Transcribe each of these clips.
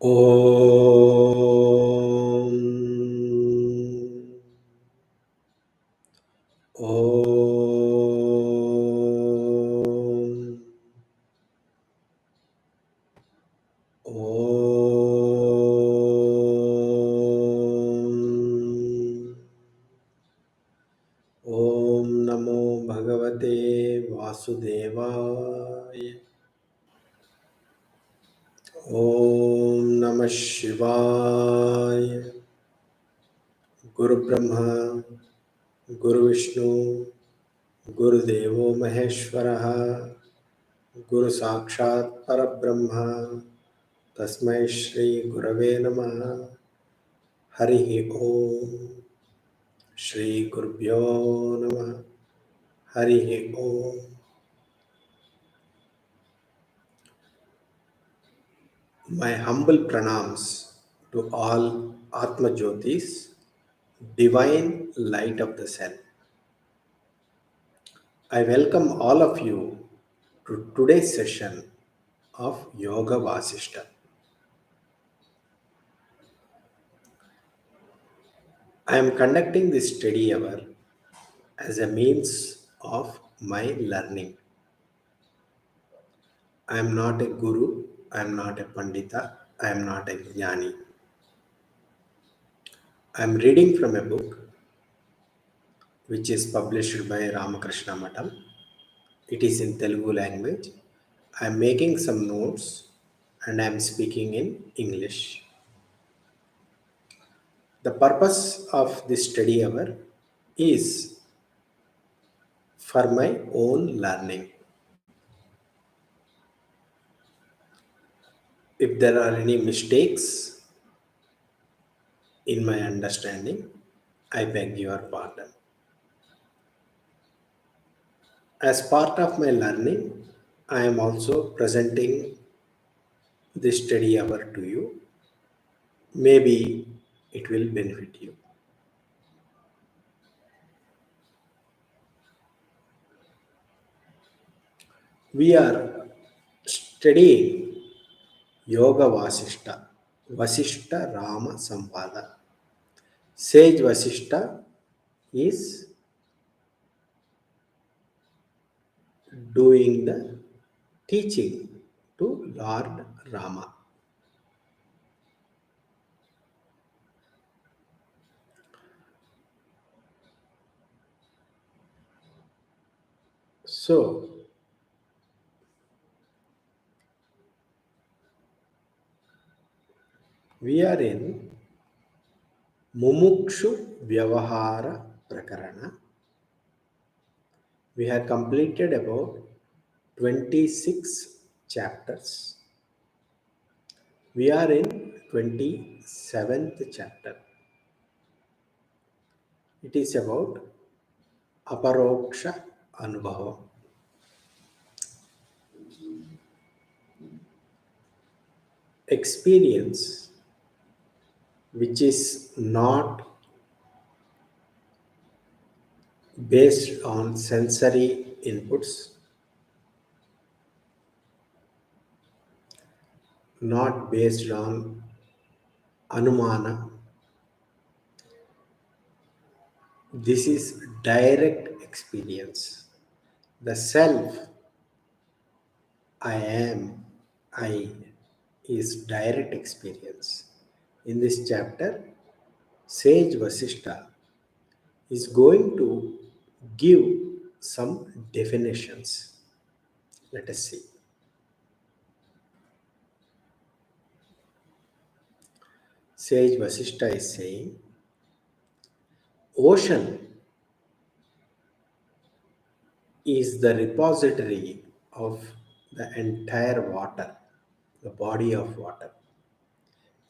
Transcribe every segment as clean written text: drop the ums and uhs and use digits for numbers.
Om. Om. Om. Om Namo Bhagavate Vasudevaya. Om Namah Shivaya. Guru Brahma, Guru Vishnu, Guru Devo Maheshwaraha, Guru Sakshat Parabrahma, Tasmai Shri Gurave Namaha, Harihi Om, Shri Gurubhyo Namaha, Harihi Om. My humble pranams to all Atma Jyotis, divine light of the self. I welcome all of you to today's session of Yoga Vashishta. I am conducting this study hour as a means of my learning. I am not a guru, I am not a pandita, I am not a jnani. I am reading from a book which is published by Ramakrishna Matam. It is in Telugu language. I am making some notes and I am speaking in English. The purpose of this study hour is for my own learning. If there are any mistakes in my understanding, I beg your pardon. As part of my learning, I am also presenting this study hour to you. Maybe it will benefit you. We are studying Yoga Vashishta, Vashishta Rama Samvada. Sage Vashishta is doing the teaching to Lord Rama. So, we are in Mumukshu Vyavahara Prakarana. We have completed about 26 chapters. We are in 27th chapter. It is about Aparoksha Anubhava. Experience which is not based on sensory inputs, not based on anumana. This is direct experience. The self, I am, I, is direct experience. In this chapter, Sage Vasishta is going to give some definitions. Let us see. Sage Vasishta is saying, ocean is the repository of the entire water, the body of water.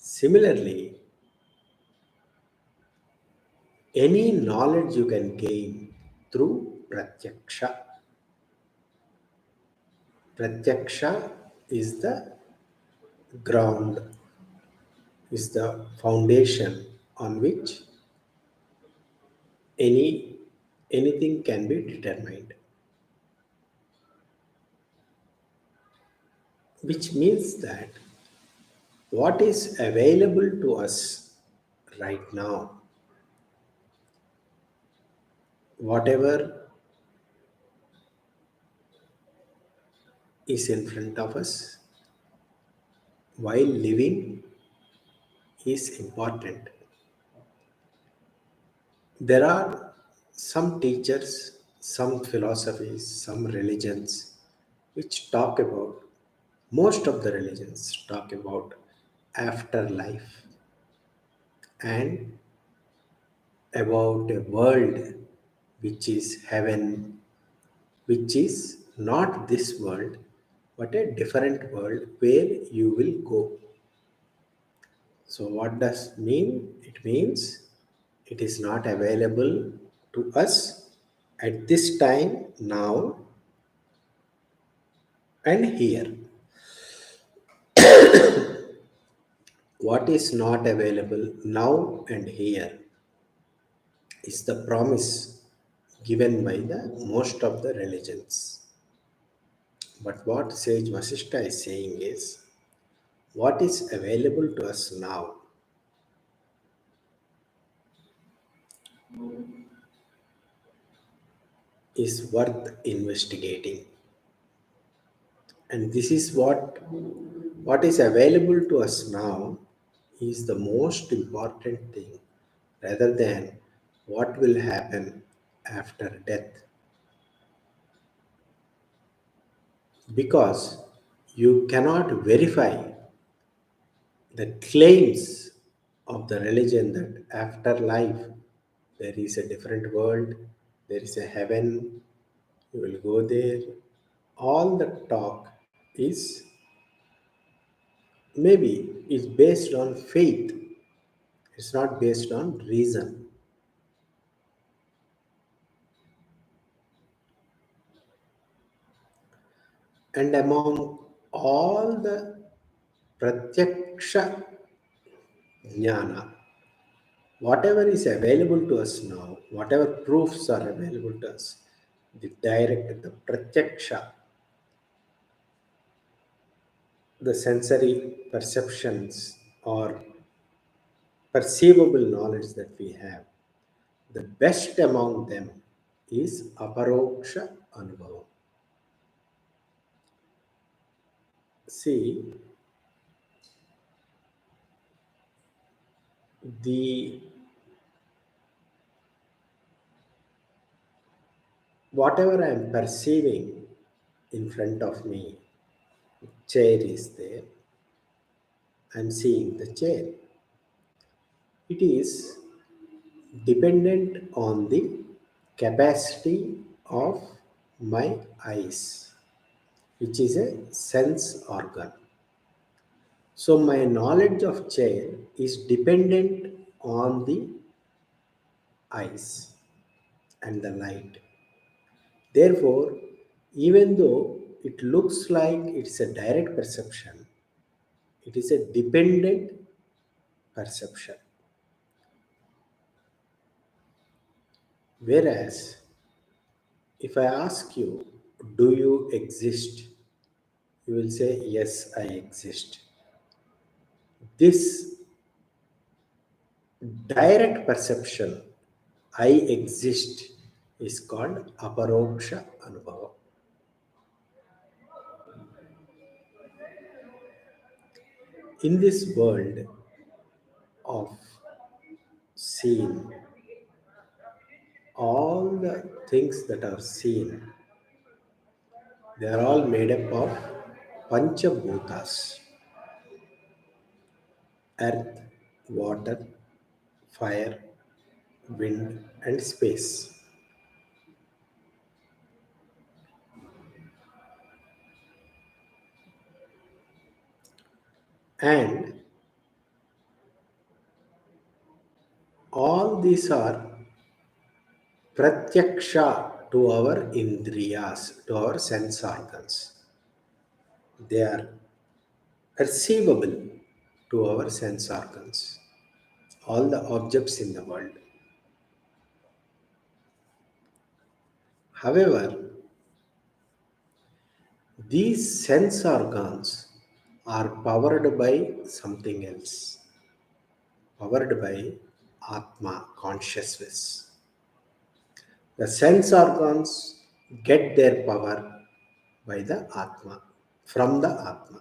Similarly, any knowledge you can gain through pratyaksha. Pratyaksha is the ground, is the foundation on which anything can be determined. Which means that What is available to us right now, whatever is in front of us while living is important. There are some teachers, some philosophies, some religions which talk about, most of the religions talk about afterlife and about a world which is heaven, which is not this world but a different world where you will go. So, what does mean? It means it is not available to us at this time, now, and here. What is not available now and here is the promise given by the most of the religions. But what sage Vashishta is saying is what is available to us now is worth investigating. And this is what is available to us now is the most important thing rather than what will happen after death. Because you cannot verify the claims of the religion that after life there is a different world, there is a heaven, you will go there. All the talk is maybe is based on faith, it's not based on reason. And among all the pratyaksha jnana, whatever is available to us now, whatever proofs are available to us, the direct, the pratyaksha, the sensory perceptions or perceivable knowledge that we have, the best among them is aparoksha anubhavam. See, the whatever I am perceiving in front of me, chair is there, I am seeing the chair. It is dependent on the capacity of my eyes, which is a sense organ. So my knowledge of chair is dependent on the eyes and the light. Therefore, even though it looks like it's a direct perception, it is a dependent perception. Whereas, if I ask you, do you exist? You will say, yes, I exist. This direct perception, I exist, is called aparoksha anubhava. In this world of seen, all the things that are seen, they are all made up of panchabhutas: earth, water, fire, wind, and space. And all these are pratyaksha to our indriyas, to our sense organs. They are perceivable to our sense organs, all the objects in the world. However, these sense organs are powered by something else, powered by Atma, consciousness. The sense organs get their power by the Atma, from the Atma.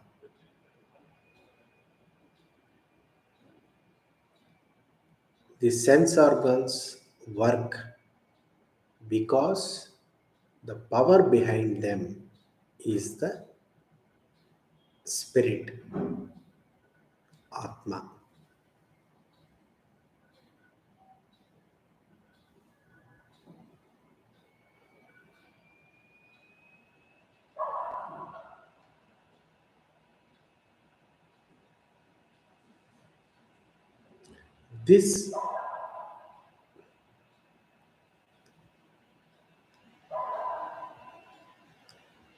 The sense organs work because the power behind them is the spirit, Atma. This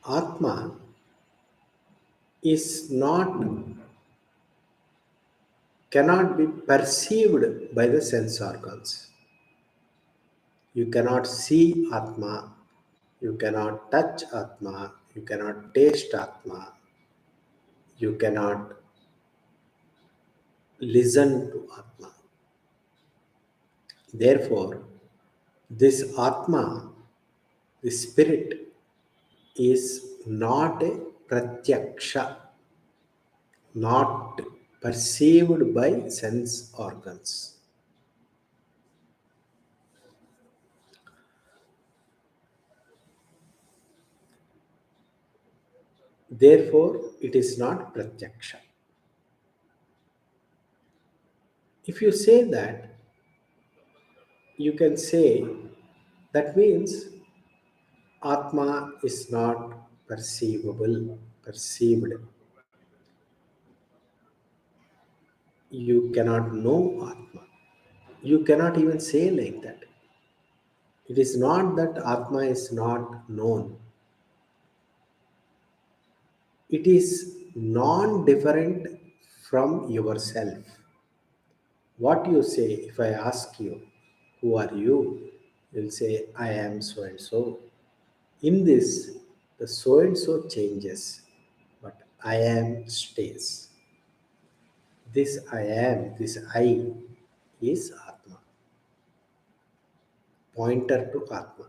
Atma is not, cannot be perceived by the sense organs. You cannot see Atma, you cannot touch Atma, you cannot taste Atma, you cannot listen to Atma. Therefore, this Atma, the spirit, is not a pratyaksha, not perceived by sense organs. Therefore, it is not pratyaksha. If you say that, you can say that means Atma is not perceivable, perceived. You cannot know Atma. You cannot even say like that. It is not that Atma is not known. It is non-different from yourself. What you say, if I ask you, who are you? You'll say, I am so and so. In this, the so and so changes, but I am stays. This I am, this I is Atma, pointer to Atma.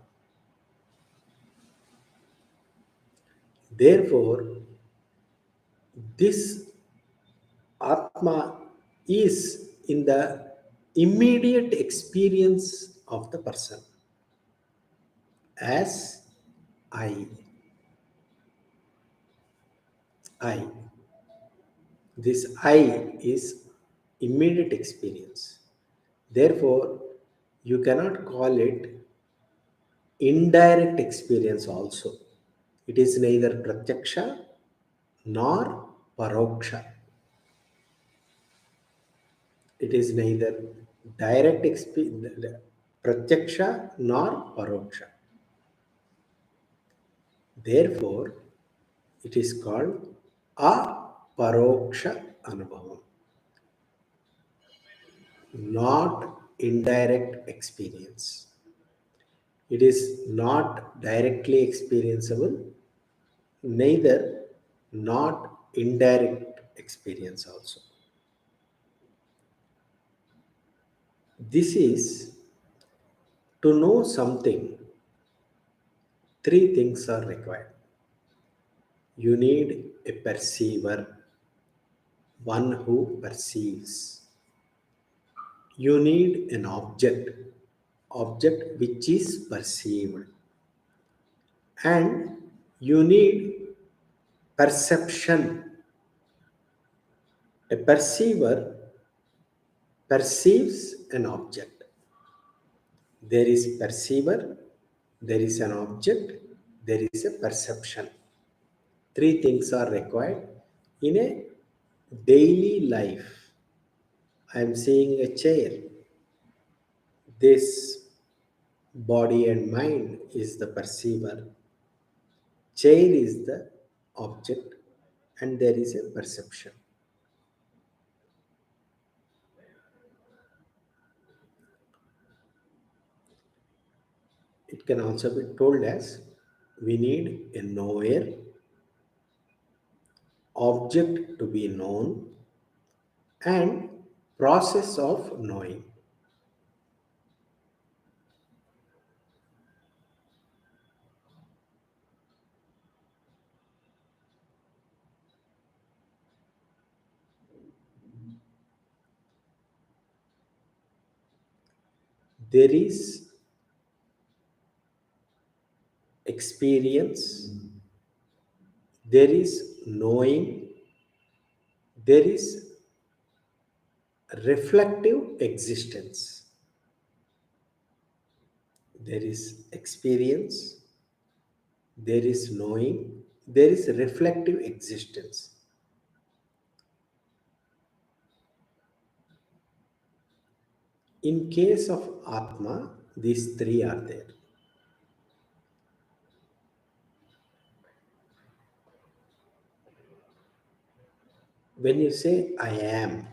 Therefore, this Atma is in the immediate experience of the person as I. I. This I is immediate experience. Therefore, you cannot call it indirect experience also. It is neither pratyaksha nor paroksha. It is neither direct experience, pratyaksha nor paroksha. Therefore, it is called aparoksha anubhavam, not indirect experience. It is not directly experienceable, neither not indirect experience also. This is to know something, three things are required. You need a perceiver, one who perceives. You need an object, object which is perceived. And you need perception. A perceiver perceives an object. There is perceiver, there is an object, there is a perception. Three things are required in a daily life. I am seeing a chair. This body and mind is the perceiver. Chair is the object, and there is a perception. It can also be told as we need a knower, object to be known, and process of knowing. There is experience, there is knowing, there is reflective existence. There is experience, there is knowing, there is reflective existence. In case of Atma, these three are there. When you say I am,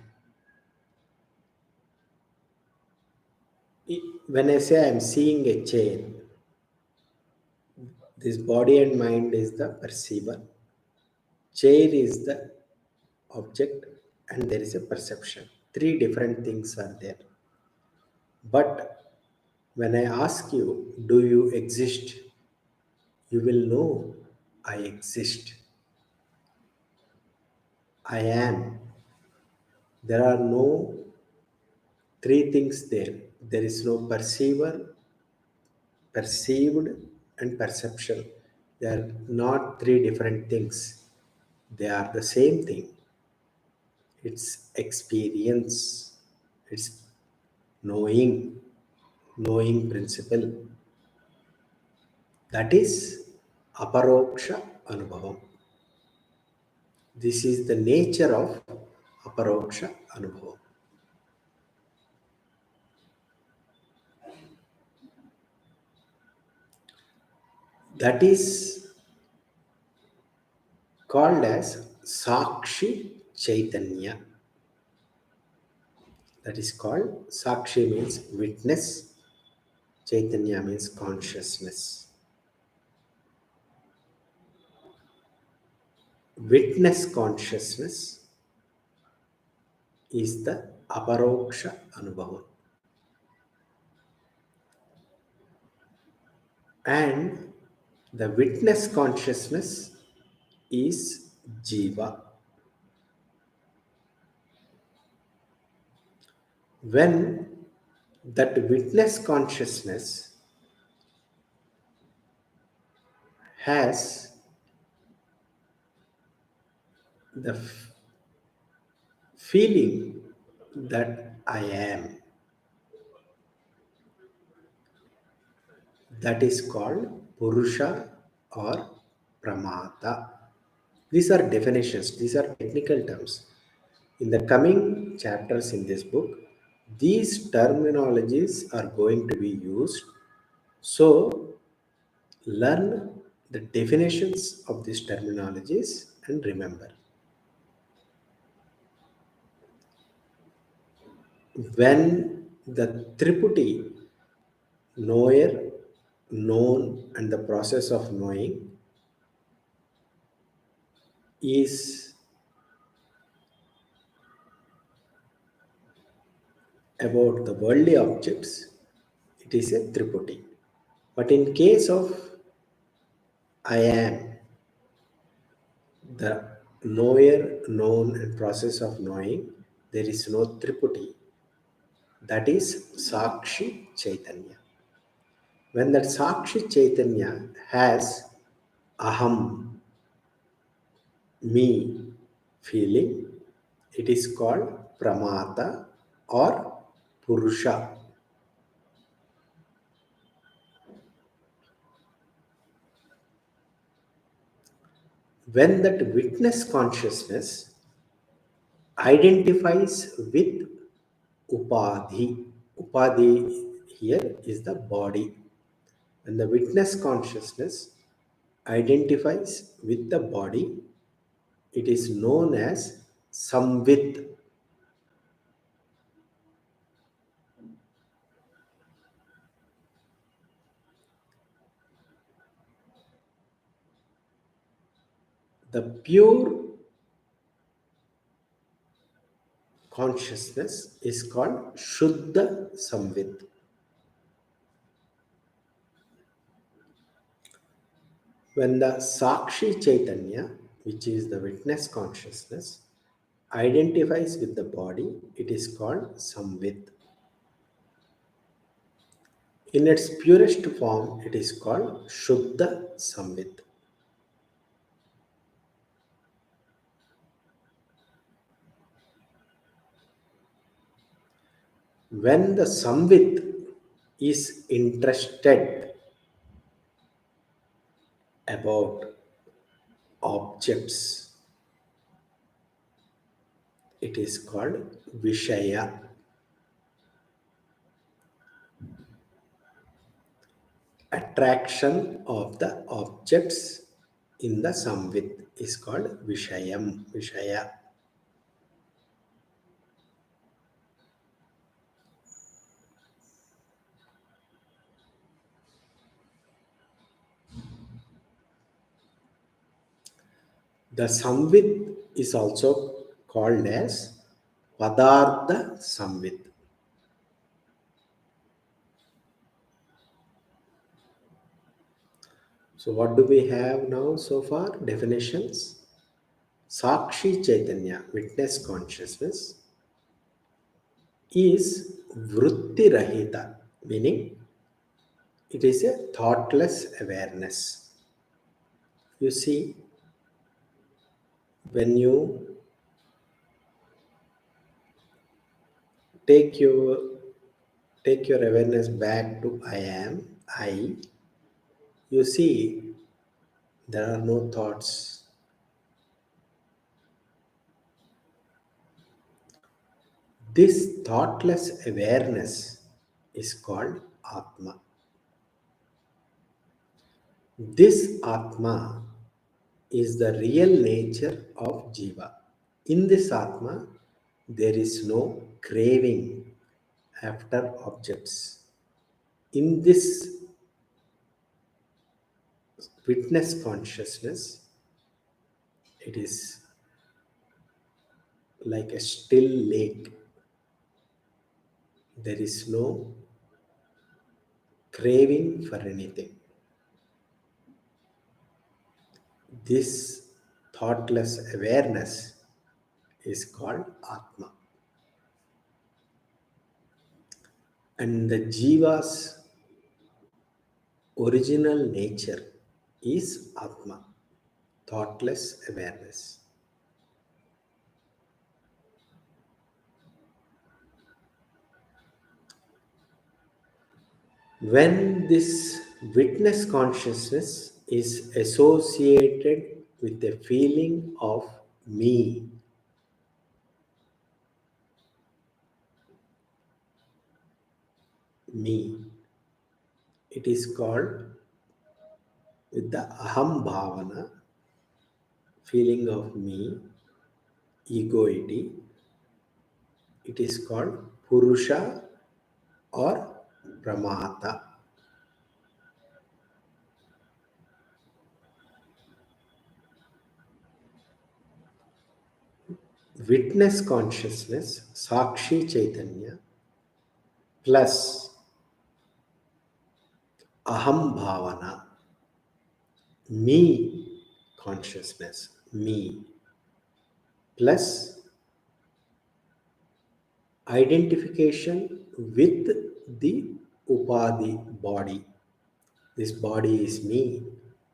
when I say I am seeing a chair, this body and mind is the perceiver, chair is the object, and there is a perception. Three different things are there. But when I ask you, do you exist? You will know I exist. I am. There are no three things there. There is no perceiver, perceived, and perception. They are not three different things. They are the same thing. It's experience. It's knowing, knowing principle. That is aparoksha anubhavam. This is the nature of aparoksha anubhavam. That is called as Sakshi Chaitanya. That is called Sakshi means witness, Chaitanya means consciousness. Witness consciousness is the aparoksha anubhava. And the witness consciousness is jiva. When that witness consciousness has the feeling that I am, that is called Purusha or Pramata. These are definitions, these are technical terms. In the coming chapters in this book, these terminologies are going to be used. So, learn the definitions of these terminologies and remember. When the Triputi, knower, known, and the process of knowing is about the worldly objects, it is a Triputi. But in case of I am, the knower, known, and process of knowing, there is no Triputi. That is Sakshi Chaitanya. When that Sakshi Chaitanya has Aham, me feeling, it is called Pramata or Purusha. When that witness consciousness identifies with Upadhi, Upadhi here is the body. When the witness consciousness identifies with the body, it is known as Samvit. The pure consciousness is called Shuddha Samvit. When the Sakshi Chaitanya, which is the witness consciousness, identifies with the body, it is called Samvit. In its purest form, it is called Shuddha Samvit. When the Samvit is interested about objects, it is called Vishaya. Attraction of the objects in the Samvit is called Vishayam, Vishaya. The Samvit is also called as Padartha Samvit. So what do we have now so far? Definitions. Sakshi Chaitanya, witness consciousness, is Vritti Rahita, meaning it is a thoughtless awareness. You see, when you take your take your awareness back to I am, I, you see there are no thoughts. This thoughtless awareness is called Atma. This Atma is the real nature of Jiva. In this Atma, there is no craving after objects. In this witness consciousness, it is like a still lake. There is no craving for anything. This thoughtless awareness is called Atma. And the Jiva's original nature is Atma, thoughtless awareness. When this witness consciousness is associated with a feeling of me, me, it is called with the aham bhavana, feeling of me, egoity, it is called purusha or pramata. Witness consciousness, Sakshi Chaitanya, plus aham bhavana, me consciousness, me, plus identification with the upadhi body. This body is me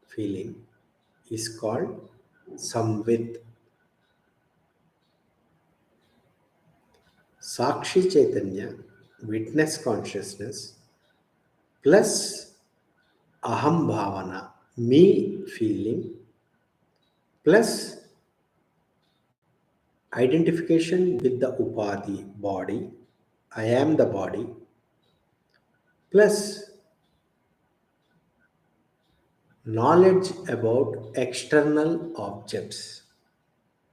feeling is called samvit. Sakshi Chaitanya, witness consciousness, plus aham bhavana, me feeling, plus identification with the upadhi body, I am the body, plus knowledge about external objects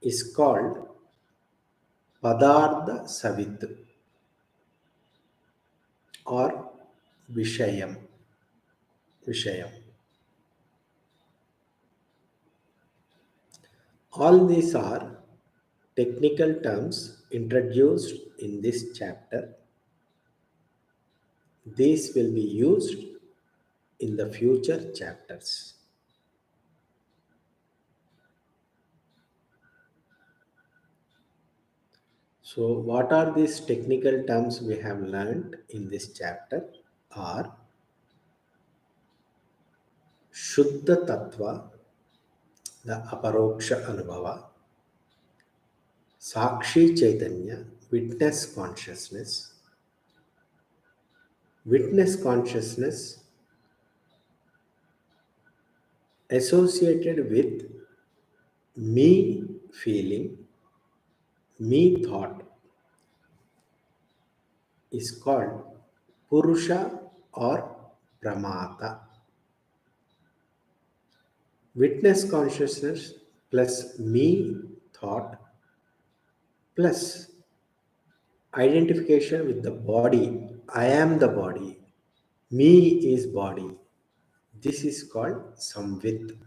is called Padartha Savit or Vishayam. Vishayam. All these are technical terms introduced in this chapter. These will be used in the future chapters. So, what are these technical terms we have learned in this chapter? Are Shuddha Tattva, the Aparoksha Anubhava, Sakshi Chaitanya, witness consciousness. Witness consciousness associated with me feeling, me thought is called Purusha or Pramata. Witness consciousness plus me thought plus identification with the body. I am the body. Me is body. This is called Samvit.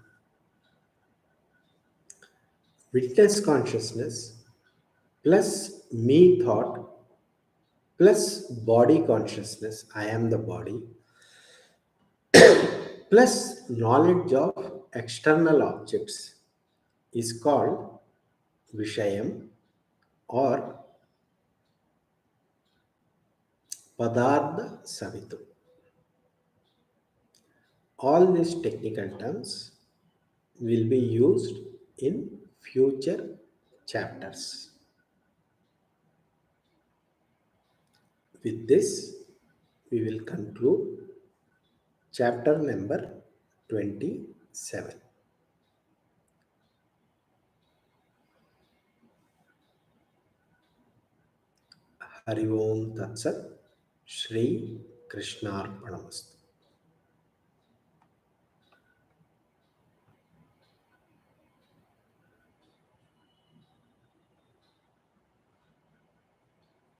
Witness consciousness plus me thought plus body consciousness. I am the body plus knowledge of external objects is called Vishayam or Padartha Savitu. All these technical terms will be used in future chapters. With this, we will conclude chapter number 27. Hari Om Tat Sat. Shri Krishnarpanamastu.